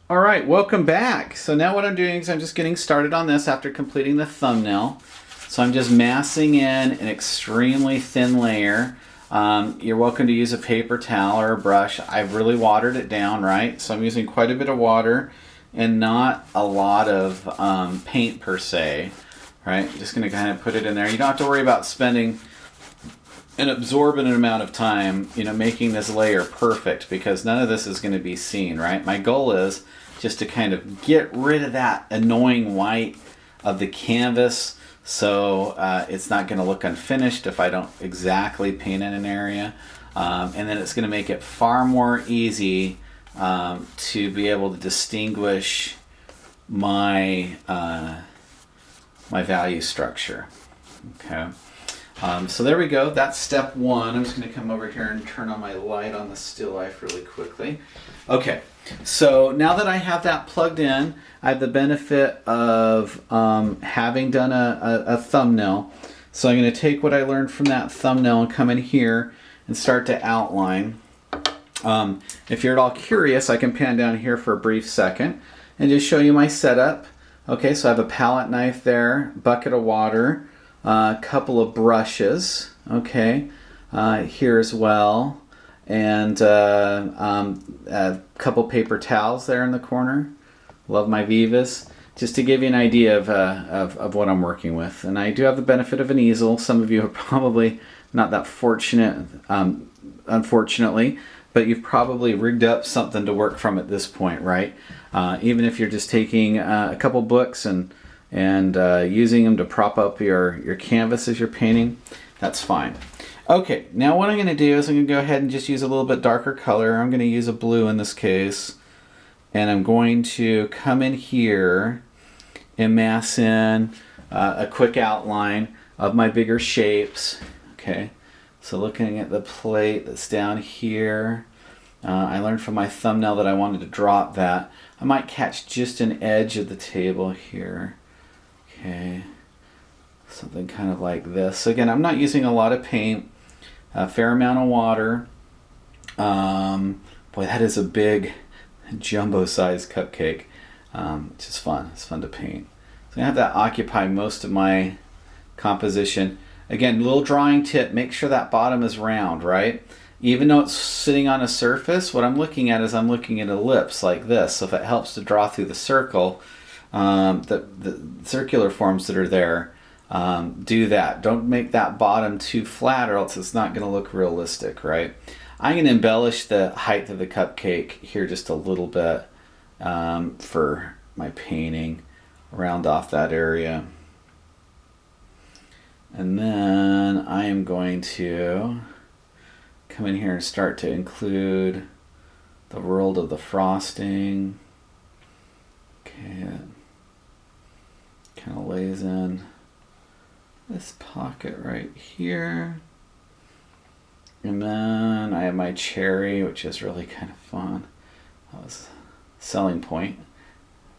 All right, welcome back. So now what I'm doing is I'm just getting started on this after completing the thumbnail. So I'm just massing in an extremely thin layer. You're welcome to use a paper towel or a brush. I've really watered it down, right? So I'm using quite a bit of water and not a lot of paint per se, right? I'm just gonna kind of put it in there. You don't have to worry about spending an absorbent amount of time, making this layer perfect, because none of this is going to be seen, right? My goal is just to kind of get rid of that annoying white of the canvas, so it's not going to look unfinished if I don't exactly paint in an area, and then it's going to make it far more easy to be able to distinguish my my value structure. Okay. So there we go. That's step one. I'm just going to come over here and turn on my light on the still life really quickly. Okay, so now that I have that plugged in, I have the benefit of having done a thumbnail. So I'm going to take what I learned from that thumbnail and come in here and start to outline. If you're at all curious, I can pan down here for a brief second and just show you my setup. Okay, so I have a palette knife there, bucket of water, a couple of brushes, okay, here as well, and a couple paper towels there in the corner. Love my Vivas. Just to give you an idea of what I'm working with. And I do have the benefit of an easel. Some of you are probably not that fortunate, unfortunately, but you've probably rigged up something to work from at this point, right? Even if you're just taking a couple books and using them to prop up your canvas as you're painting, that's fine. Okay, now what I'm going to do is I'm going to go ahead and just use a little bit darker color. I'm going to use a blue in this case, and I'm going to come in here and mass in a quick outline of my bigger shapes. Okay, so looking at the plate that's down here, I learned from my thumbnail that I wanted to drop that. I might catch just an edge of the table here. Okay, something kind of like this. Again, I'm not using a lot of paint, a fair amount of water. Boy, that is a big jumbo-sized cupcake, which is fun. It's fun to paint. So I have that occupy most of my composition. Again, little drawing tip, make sure that bottom is round, right? Even though it's sitting on a surface, what I'm looking at is I'm looking at ellipse like this. So if it helps to draw through the circle, the circular forms that are there, do that. Don't make that bottom too flat or else it's not going to look realistic, right? I'm going to embellish the height of the cupcake here just a little bit for my painting, round off that area. And then I am going to come in here and start to include the world of the frosting. Okay, that kind of lays in this pocket right here. And then I have my cherry, which is really kind of fun. That was a selling point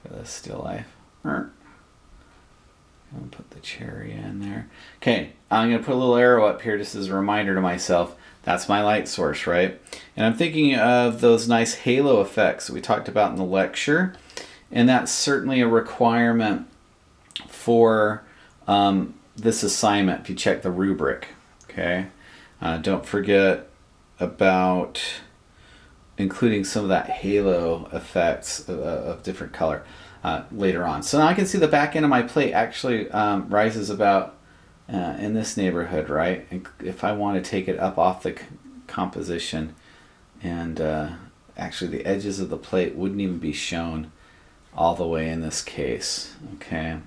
for the still life. I'm going to put the cherry in there. Okay, I'm going to put a little arrow up here just as a reminder to myself. That's my light source, right? And I'm thinking of those nice halo effects that we talked about in the lecture. And that's certainly a requirement for this assignment if you check the rubric, okay? Don't forget about including some of that halo effects of different color later on. So now I can see the back end of my plate actually rises about in this neighborhood, right? And if I want to take it up off the composition, and actually the edges of the plate wouldn't even be shown all the way in this case, okay?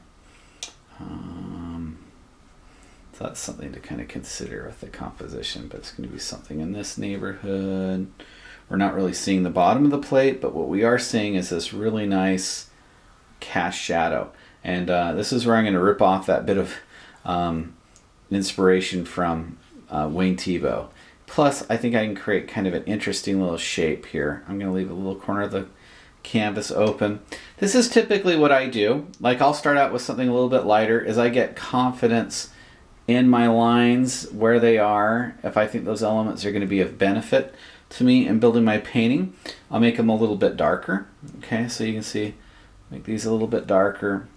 So that's something to kind of consider with the composition, but it's going to be something in this neighborhood. We're not really seeing the bottom of the plate, but what we are seeing is this really nice cast shadow. And this is where I'm going to rip off that bit of inspiration from Wayne Thiebaud. Plus, I think I can create kind of an interesting little shape here. I'm going to leave a little corner of the canvas open. This is typically what I do. Like, I'll start out with something a little bit lighter as I get confidence in my lines where they are, if I think those elements are going to be of benefit to me in building my painting. I'll make them a little bit darker. Okay, so you can see, make these a little bit darker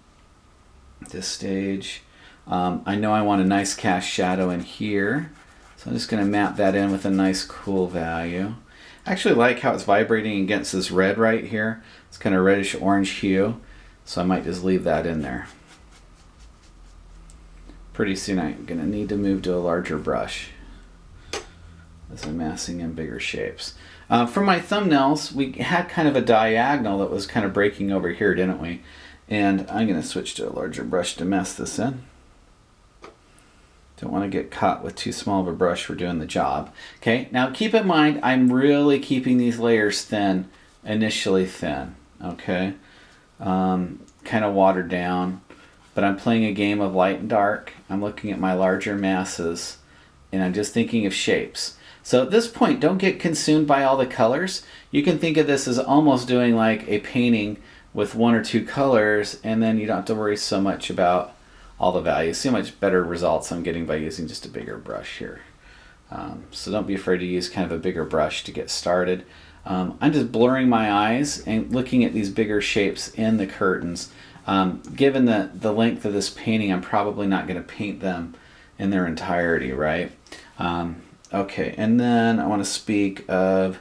at this stage. I know I want a nice cast shadow in here, so I'm just going to map that in with a nice cool value. I actually like how it's vibrating against this red right here. It's kind of reddish orange hue, so I might just leave that in there. Pretty soon I'm going to need to move to a larger brush as I'm massing in bigger shapes. For my thumbnails, we had kind of a diagonal that was kind of breaking over here, didn't we? And I'm going to switch to a larger brush to mass this in. Don't want to get caught with too small of a brush for doing the job. Okay, now keep in mind, I'm really keeping these layers thin, initially thin, okay? Kind of watered down, but I'm playing a game of light and dark. I'm looking at my larger masses, and I'm just thinking of shapes. So at this point, don't get consumed by all the colors. You can think of this as almost doing like a painting with 1 or 2 colors, and then you don't have to worry so much about all the values. See how much better results I'm getting by using just a bigger brush here. So don't be afraid to use kind of a bigger brush to get started. I'm just blurring my eyes and looking at these bigger shapes in the curtains. Given the length of this painting, I'm probably not going to paint them in their entirety, right? Okay, and then I want to speak of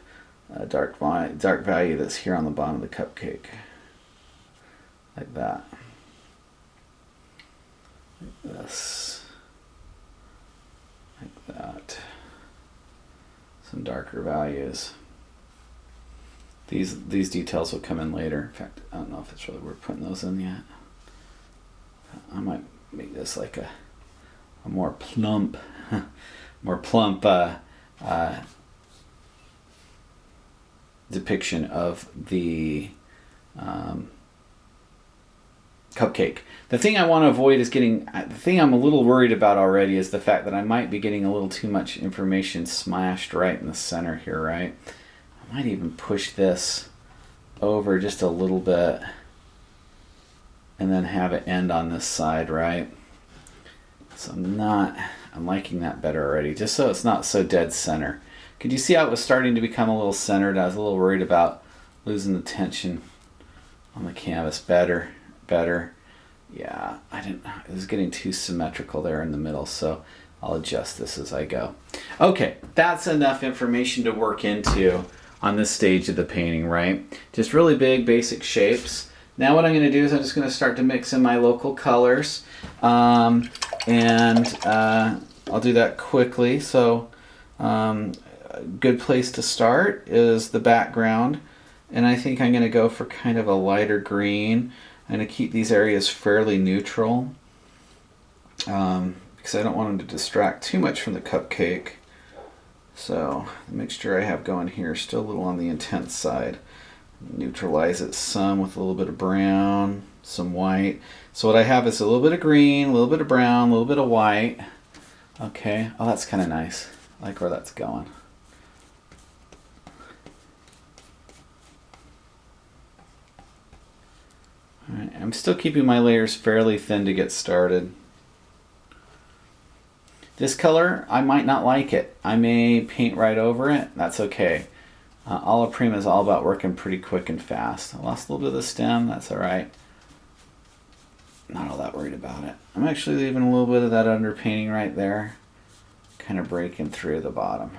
a dark value that's here on the bottom of the cupcake. Like that. Like this. Like that. Some darker values. These details will come in later. In fact, I don't know if it's really worth putting those in yet. I might make this like a more plump, depiction of the cupcake. The thing I want to avoid is the thing I'm a little worried about already is the fact that I might be getting a little too much information smashed right in the center here, right? I might even push this over just a little bit and then have it end on this side, right? So I'm liking that better already, just so it's not so dead center. Could you see how it was starting to become a little centered? I was a little worried about losing the tension on the canvas. Better. Yeah, it was getting too symmetrical there in the middle, so I'll adjust this as I go. Okay, that's enough information to work into on this stage of the painting, right? Just really big, basic shapes. Now what I'm going to do is I'm just going to start to mix in my local colors, and I'll do that quickly. So a good place to start is the background, and I think I'm going to go for kind of a lighter green. I'm going to keep these areas fairly neutral because I don't want them to distract too much from the cupcake. So the mixture I have going here is still a little on the intense side. Neutralize it some with a little bit of brown, some white. So what I have is a little bit of green, a little bit of brown, a little bit of white. Okay, oh, that's kind of nice. I like where that's going. All right, I'm still keeping my layers fairly thin to get started. This color, I might not like it. I may paint right over it. That's okay. Alla Prima is all about working pretty quick and fast. I lost a little bit of the stem. That's all right. Not all that worried about it. I'm actually leaving a little bit of that underpainting right there, kind of breaking through the bottom.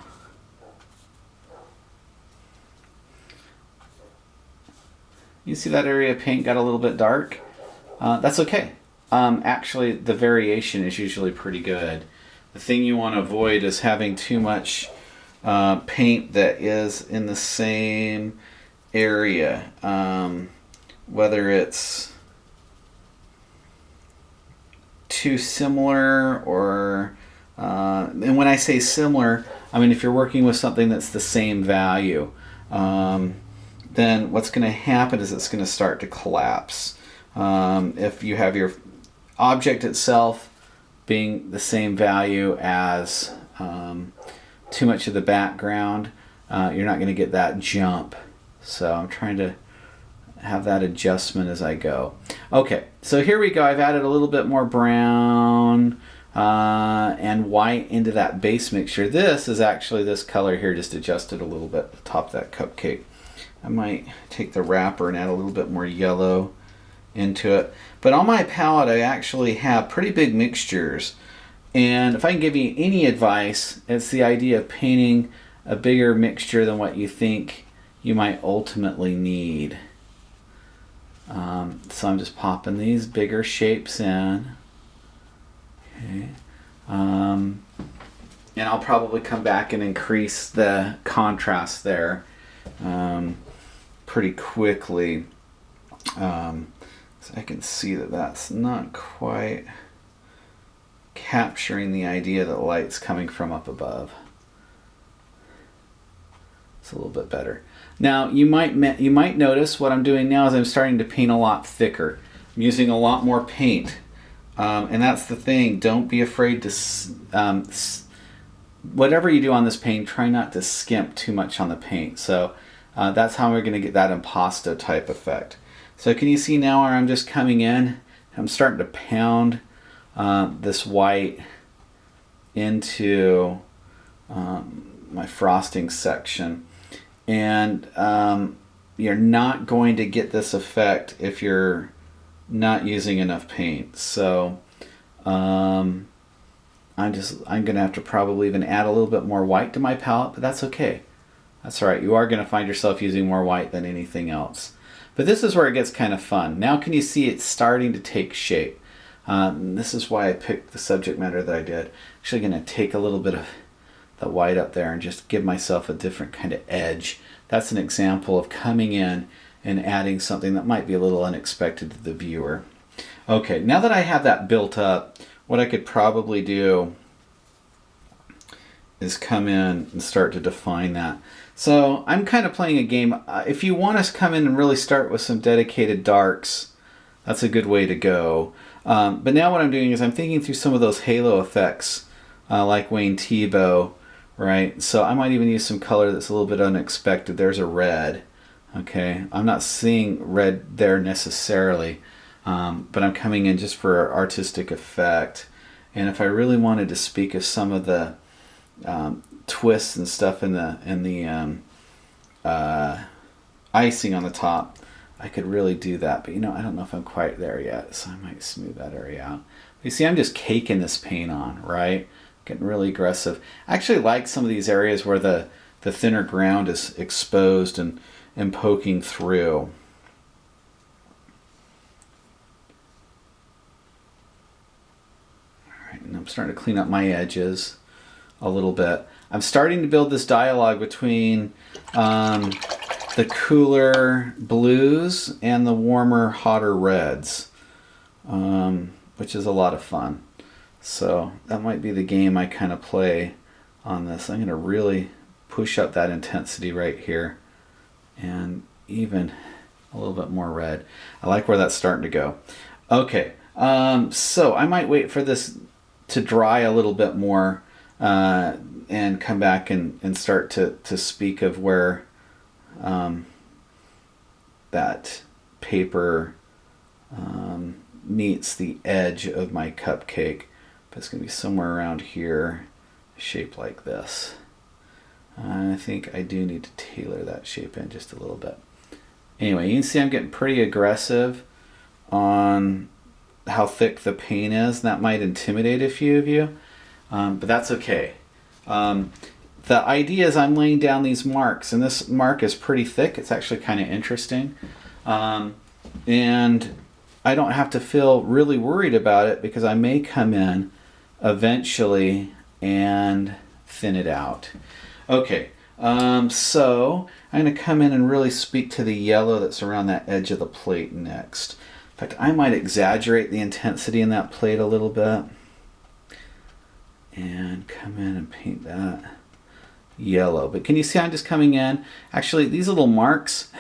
You see that area of paint got a little bit dark? That's okay. Actually, the variation is usually pretty good. The thing you want to avoid is having too much paint that is in the same area. Whether it's too similar or... and when I say similar, I mean if you're working with something that's the same value, then what's going to happen is it's going to start to collapse. If you have your object itself being the same value as too much of the background, you're not going to get that jump. So I'm trying to have that adjustment as I go. Okay, so here we go. I've added a little bit more brown. and white into that base mixture. This is actually this color here, just adjusted a little bit to top that cupcake. I might take the wrapper and add a little bit more yellow into it. But on my palette, I actually have pretty big mixtures. And if I can give you any advice, it's the idea of painting a bigger mixture than what you think you might ultimately need. So I'm just popping these bigger shapes in. Okay. And I'll probably come back and increase the contrast there pretty quickly. So I can see that that's not quite capturing the idea that the light's coming from up above. It's a little bit better. Now you might notice what I'm doing now is I'm starting to paint a lot thicker. I'm using a lot more paint, and that's the thing. Don't be afraid to whatever you do on this paint, try not to skimp too much on the paint. So that's how we're going to get that impasto type effect. So can you see now where I'm just coming in? I'm starting to pound this white into my frosting section. And you're not going to get this effect if you're not using enough paint. So I'm going to have to probably even add a little bit more white to my palette, but that's okay. That's all right. You are going to find yourself using more white than anything else. But this is where it gets kind of fun. Now can you see it's starting to take shape? This is why I picked the subject matter that I did. Actually going to take a little bit of the white up there and just give myself a different kind of edge. That's an example of coming in and adding something that might be a little unexpected to the viewer. Okay, now that I have that built up, what I could probably do is come in and start to define that. So I'm kind of playing a game. If you want us to come in and really start with some dedicated darks, that's a good way to go. But now what I'm doing is I'm thinking through some of those halo effects, like Wayne Thiebaud, right? So I might even use some color that's a little bit unexpected. There's a red. Okay, I'm not seeing red there necessarily, but I'm coming in just for artistic effect. And if I really wanted to speak of some of the twists and stuff in the icing on the top, I could really do that. But you know, I don't know if I'm quite there yet, so I might smooth that area out. But you see, I'm just caking this paint on, right? Getting really aggressive. I actually like some of these areas where the thinner ground is exposed and poking through. All right, and I'm starting to clean up my edges a little bit. I'm starting to build this dialogue between the cooler blues and the warmer, hotter reds, which is a lot of fun. So that might be the game I kind of play on this. I'm going to really push up that intensity right here and even a little bit more red. I like where that's starting to go. Okay, so I might wait for this to dry a little bit more and come back and start to speak of where that paper meets the edge of my cupcake. But it's going to be somewhere around here, shaped like this. I think I do need to tailor that shape in just a little bit. Anyway, you can see I'm getting pretty aggressive on how thick the paint is. That might intimidate a few of you, but that's okay. The idea is I'm laying down these marks, and this mark is pretty thick. It's actually kind of interesting. And I don't have to feel really worried about it because I may come in eventually and thin it out. Okay, so I'm going to come in and really speak to the yellow that's around that edge of the plate next. In fact, I might exaggerate the intensity in that plate a little bit and come in and paint that yellow. But can you see I'm just coming in? Actually, these little marks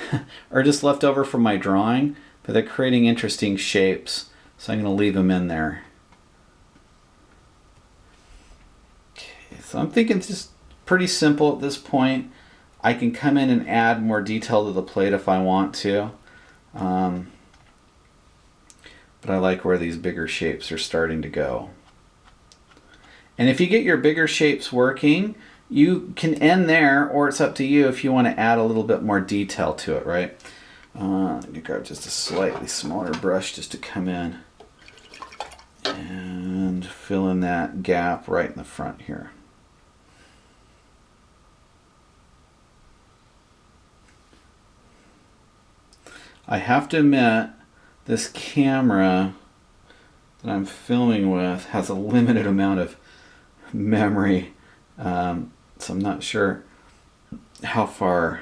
are just left over from my drawing, but they're creating interesting shapes, so I'm going to leave them in there. Okay, so I'm thinking just pretty simple at this point. I can come in and add more detail to the plate if I want to. But I like where these bigger shapes are starting to go. And if you get your bigger shapes working, you can end there, or it's up to you if you want to add a little bit more detail to it, right? Let me grab just a slightly smaller brush just to come in and fill in that gap right in the front here. I have to admit, this camera that I'm filming with has a limited amount of memory, so I'm not sure how far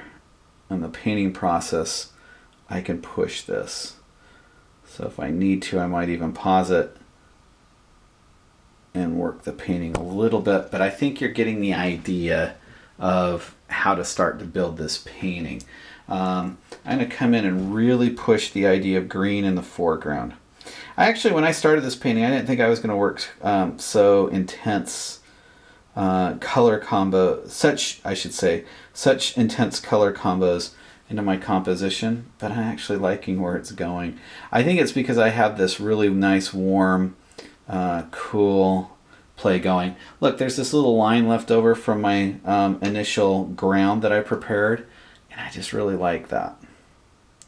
in the painting process I can push this. So if I need to, I might even pause it and work the painting a little bit, but I think you're getting the idea of how to start to build this painting. I'm going to come in and really push the idea of green in the foreground. When I started this painting, I didn't think I was going to work so intense color combo, such intense color combos into my composition, but I'm actually liking where it's going. I think it's because I have this really nice, warm, cool play going. Look, there's this little line left over from my initial ground that I prepared, and I just really like that.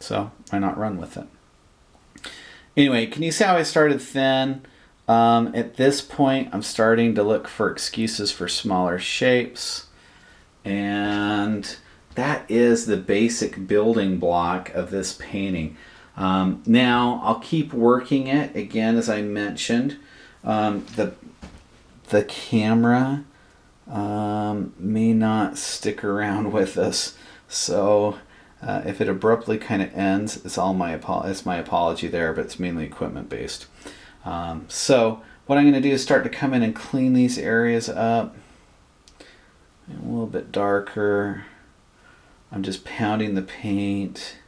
So why not run with it? Anyway, can you see how I started thin? At this point, I'm starting to look for excuses for smaller shapes. And that is the basic building block of this painting. Now, I'll keep working it. Again, as I mentioned, the camera may not stick around with us. So if it abruptly kind of ends, it's my apology there, but it's mainly equipment based. So what I'm going to do is start to come in and clean these areas up. A little bit darker. I'm just pounding the paint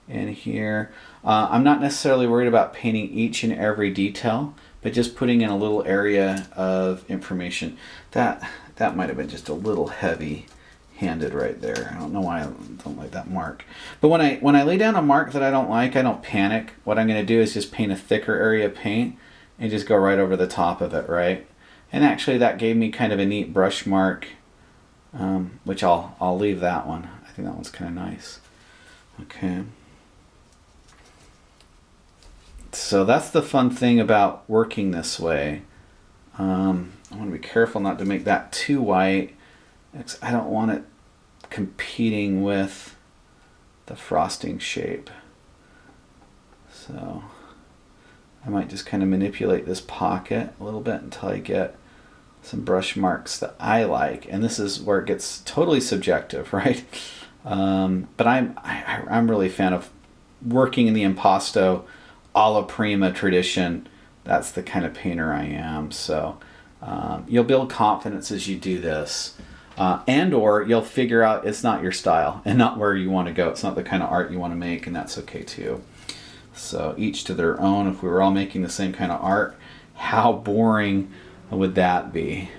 in here. I'm not necessarily worried about painting each and every detail, but just putting in a little area of information. That might have been just a little heavy handed right there. I don't know why I don't like that mark. But when I lay down a mark that I don't like, I don't panic. What I'm going to do is just paint a thicker area of paint and just go right over the top of it, right? And actually that gave me kind of a neat brush mark, which I'll leave that one. I think that one's kind of nice. Okay. So that's the fun thing about working this way. I want to be careful not to make that too white. I don't want it competing with the frosting shape. So I might just kind of manipulate this pocket a little bit until I get some brush marks that I like. And this is where it gets totally subjective, right? But I'm really a fan of working in the Impasto Alla Prima tradition. That's the kind of painter I am. So you'll build confidence as you do this. Or you'll figure out it's not your style and not where you want to go. It's not the kind of art you want to make, and that's okay too. So each to their own. If we were all making the same kind of art, how boring would that be?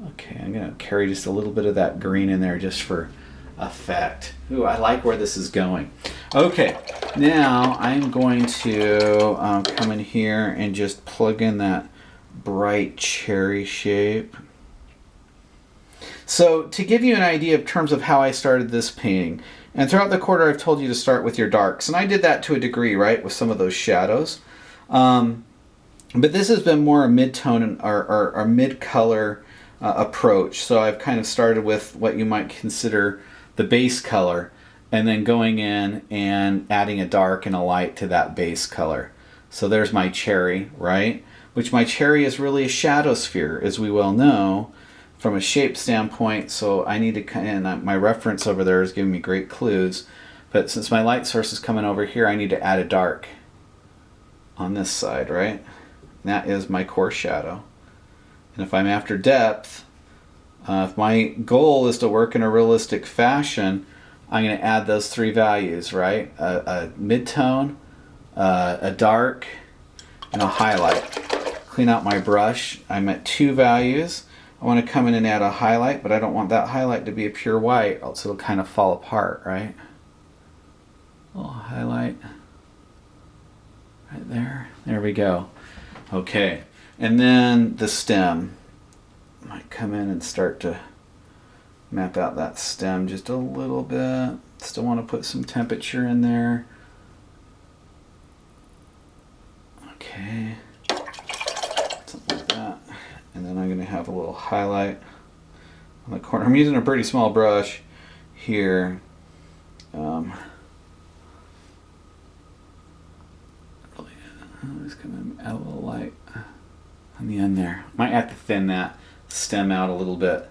Okay, I'm going to carry just a little bit of that green in there just for effect. Ooh, I like where this is going. Okay, now I'm going to come in here and just plug in that bright cherry shape. So to give you an idea of terms of how I started this painting, and throughout the quarter I've told you to start with your darks, and I did that to a degree, right, with some of those shadows. But this has been more a mid-tone or mid-color approach. So I've kind of started with what you might consider the base color, and then going in and adding a dark and a light to that base color. So there's my cherry, right? Which my cherry is really a shadow sphere, as we well know, from a shape standpoint. So I need to kind of, my reference over there is giving me great clues. But since my light source is coming over here, I need to add a dark on this side, right? And that is my core shadow. And if I'm after depth, if my goal is to work in a realistic fashion, I'm going to add those three values, right? A mid-tone, a dark, and a highlight. Clean out my brush. I'm at 2 values. I want to come in and add a highlight, but I don't want that highlight to be a pure white, else it'll kind of fall apart, right? A little highlight right there. There we go. Okay. And then the stem. Might come in and start to map out that stem just a little bit. Still want to put some temperature in there. Okay, something like that. And then I'm going to have a little highlight on the corner. I'm using a pretty small brush here. Just going to add a little light on the end there. Might have to thin that stem out a little bit.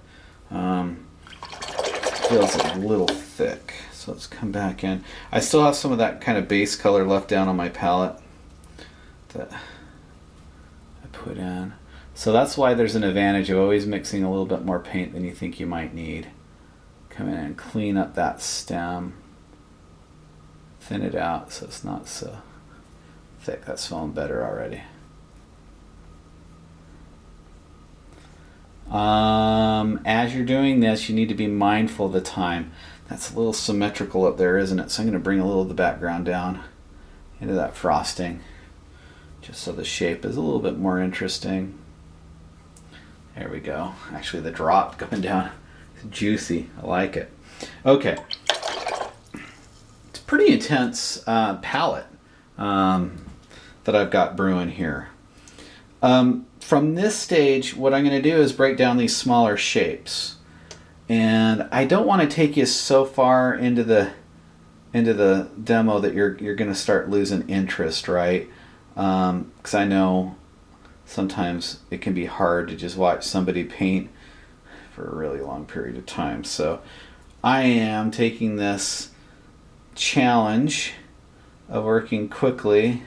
Feels a little thick, so let's come back in. I still have some of that kind of base color left down on my palette that I put in. So that's why there's an advantage of always mixing a little bit more paint than you think you might need. Come in and clean up that stem. Thin it out so it's not so thick. That's feeling better already. As you're doing this, you need to be mindful of the time. That's a little symmetrical up there, isn't it? So I'm going to bring a little of the background down into that frosting, just so the shape is a little bit more interesting. There we go. Actually, the drop going down is juicy. I like it. Okay. It's a pretty intense palette that I've got brewing here. From this stage, what I'm going to do is break down these smaller shapes. And I don't want to take you so far into the demo that you're going to start losing interest, right? Because I know sometimes it can be hard to just watch somebody paint for a really long period of time. So I am taking this challenge of working quickly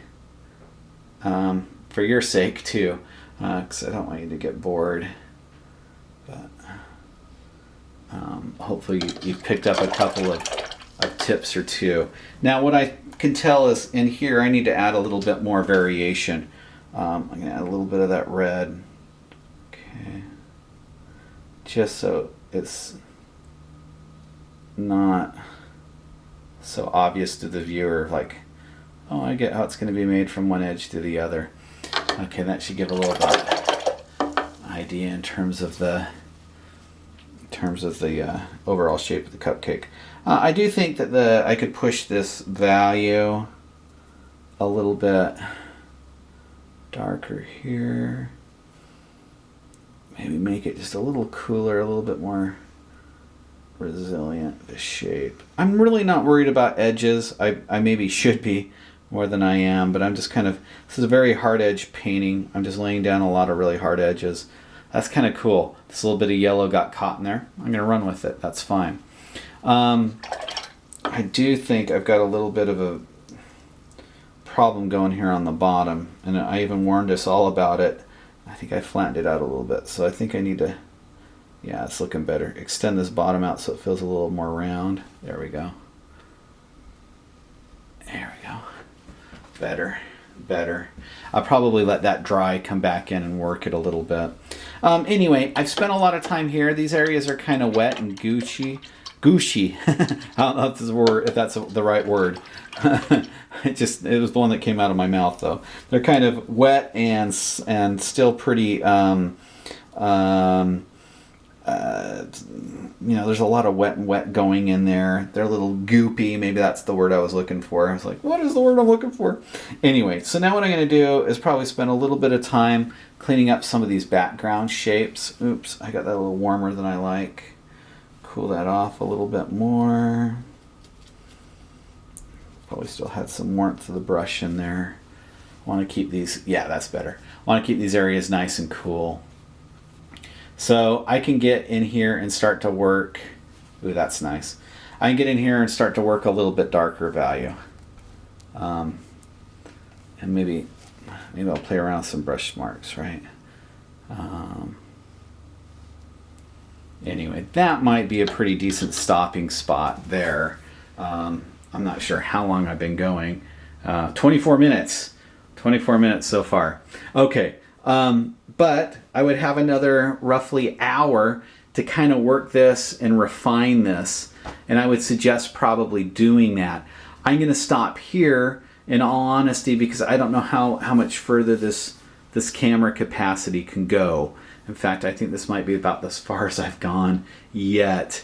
for your sake too, because I don't want you to get bored. But hopefully you've picked up a couple of tips or two. Now what I can tell is in here I need to add a little bit more variation. I'm going to add a little bit of that red. Okay. Just so it's not so obvious to the viewer, like, oh, I get how it's going to be made from one edge to the other. Okay, that should give a little bit idea in terms of the overall shape of the cupcake. I do think that I could push this value a little bit darker here. Maybe make it just a little cooler, a little bit more resilient, the shape. I'm really not worried about edges. I maybe should be more than I am, but I'm just kind of, this is a very hard edge painting. I'm just laying down a lot of really hard edges. That's kind of cool. This little bit of yellow got caught in there. I'm going to run with it. That's fine. I do think I've got a little bit of a problem going here on the bottom, and I even warned us all about it. I think I flattened it out a little bit, so I think I need to, yeah, it's looking better. Extend this bottom out so it feels a little more round. There we go. There we go. Better. I'll probably let that dry, come back in and work it a little bit. Anyway, I've spent a lot of time here. These areas are kind of wet and gushy. I don't know if that's the right word. It was the one that came out of my mouth though. They're kind of wet and still pretty. There's a lot of wet going in there. They're a little goopy. Maybe that's the word I was looking for. I was like, what is the word I'm looking for? Anyway, so now what I'm going to do is probably spend a little bit of time cleaning up some of these background shapes. Oops, I got that a little warmer than I like. Cool that off a little bit more. Probably still had some warmth of the brush in there. Want to keep these, yeah, that's better. Want to keep these areas nice and cool. So I can get in here and start to work. Ooh, that's nice. I can get in here and start to work a little bit darker value. And maybe I'll play around with some brush marks, right? Anyway, that might be a pretty decent stopping spot there. I'm not sure how long I've been going. 24 minutes. 24 minutes so far. Okay. But I would have another roughly hour to kind of work this and refine this. And I would suggest probably doing that. I'm going to stop here in all honesty because I don't know how much further this this camera capacity can go. In fact, I think this might be about as far as I've gone yet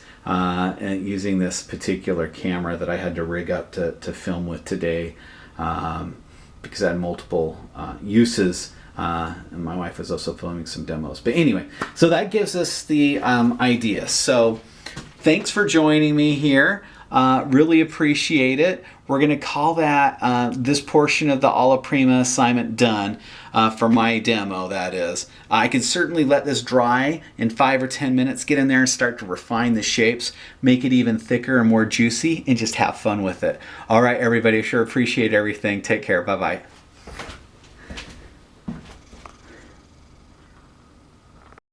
using this particular camera that I had to rig up to film with today, because I had multiple uses. And my wife was also filming some demos. But anyway, so that gives us the idea. So thanks for joining me here. Really appreciate it. We're going to call that this portion of the Alla Prima assignment done for my demo, that is. I can certainly let this dry in 5 or 10 minutes, get in there and start to refine the shapes, make it even thicker and more juicy, and just have fun with it. All right, everybody, sure appreciate everything. Take care. Bye-bye.